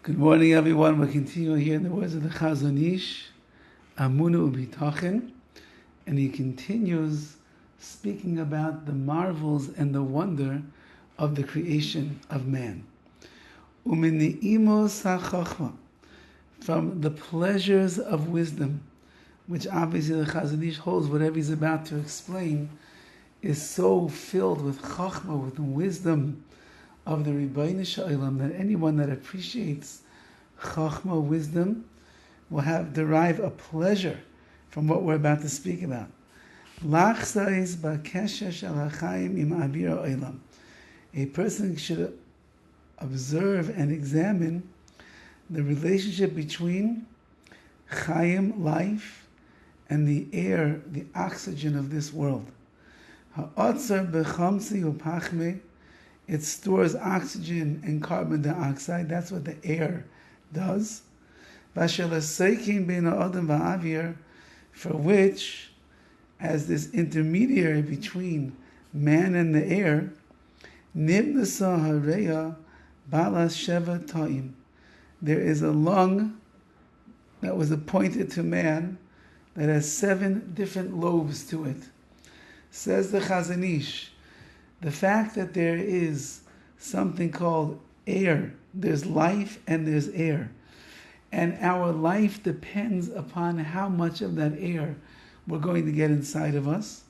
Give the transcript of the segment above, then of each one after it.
Good morning, everyone. We're continuing here in the words of the Chazon Ish, EMUNAH u'bitachon, and he continues speaking about the marvels and the wonder of the creation of man. U'min ni'imos ha'chochma, from the pleasures of wisdom, which obviously the Chazon Ish holds whatever he's about to explain is so filled with chochma, with wisdom of the Ribbono Shel Olam, that anyone that appreciates chochma, wisdom, will derive a pleasure from what we're about to speak about. Lachzais b'kesher shel hachayim im avir ha'olam. A person should observe and examine the relationship between chayim, life, and the air, the oxygen of this world. Ha'otzar b'chamsi u'pachme, it stores oxygen and carbon dioxide. That's what the air does. For which, as this intermediary between man and the air, there is a lung that was appointed to man that has 7 different lobes to it. Says the Chazon Ish, the fact that there is something called air, there's life and there's air, and our life depends upon how much of that air we're going to get inside of us.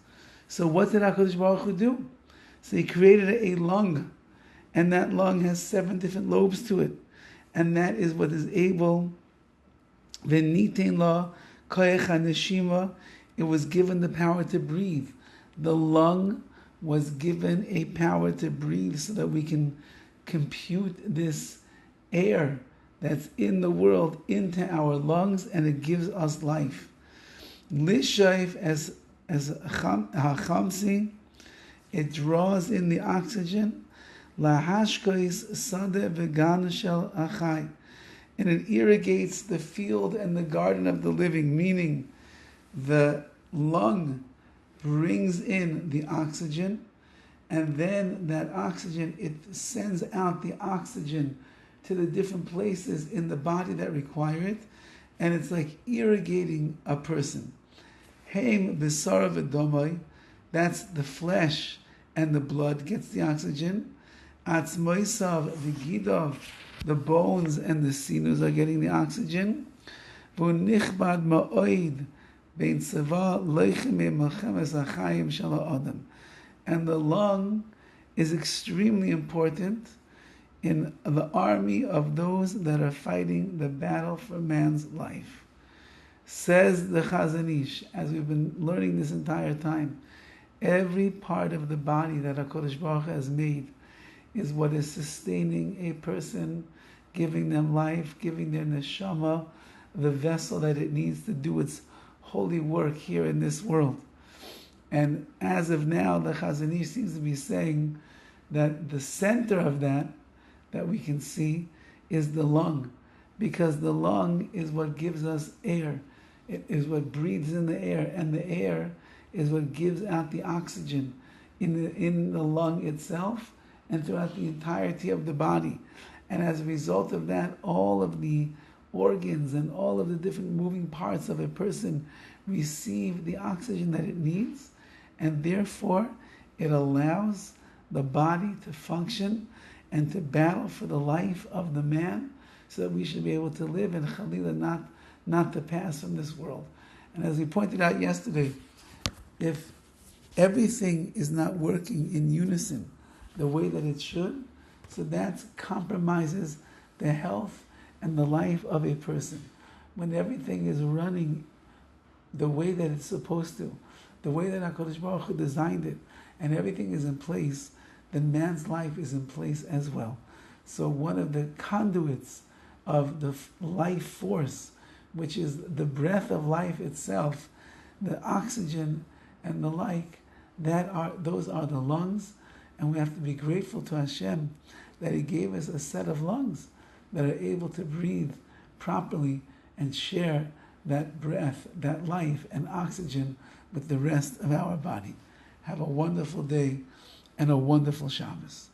So what did HaKadosh Baruch Hu do? So he created a lung, and that lung has 7 different lobes to it, and that is what is able, v'nitein la koach haneshima, it was given the power to breathe. The lung was given a power to breathe so that we can compute this air that's in the world into our lungs, and it gives us life. Lishaif as hachamsi, it draws in the oxygen. Lahashkois sadeh v'gan shel achai, and it irrigates the field and the garden of the living, meaning the lung brings in the oxygen, and then that oxygen, it sends out the oxygen to the different places in the body that require it, and it's like irrigating a person. Heim b'sara v'domai, that's the flesh and the blood gets the oxygen. Atzmoisav v'gidov, the bones and the sinews are getting the oxygen. V'nichbad ma'oid, and the lung is extremely important in the army of those that are fighting the battle for man's life. Says the Chazon Ish, as we've been learning this entire time, every part of the body that HaKadosh Baruch Hu has made is what is sustaining a person, giving them life, giving their neshama, the vessel that it needs to do its holy work here in this world. And as of now, the Chazon Ish seems to be saying that the center of that we can see is the lung, because the lung is what gives us air. It is what breathes in the air, and the air is what gives out the oxygen in the lung itself and throughout the entirety of the body. And as a result of that, all of the organs and all of the different moving parts of a person receive the oxygen that it needs, and therefore it allows the body to function and to battle for the life of the man, so that we should be able to live and Chalila not to pass from this world. And as we pointed out yesterday, if everything is not working in unison the way that it should, so that compromises the health and the life of a person. When everything is running the way that it's supposed to, the way that HaKadosh Baruch Hu designed it, and everything is in place, then man's life is in place as well. So one of the conduits of the life force, which is the breath of life itself, the oxygen and the like, those are the lungs, and we have to be grateful to Hashem that He gave us a set of lungs that are able to breathe properly and share that breath, that life and oxygen with the rest of our body. Have a wonderful day and a wonderful Shabbos.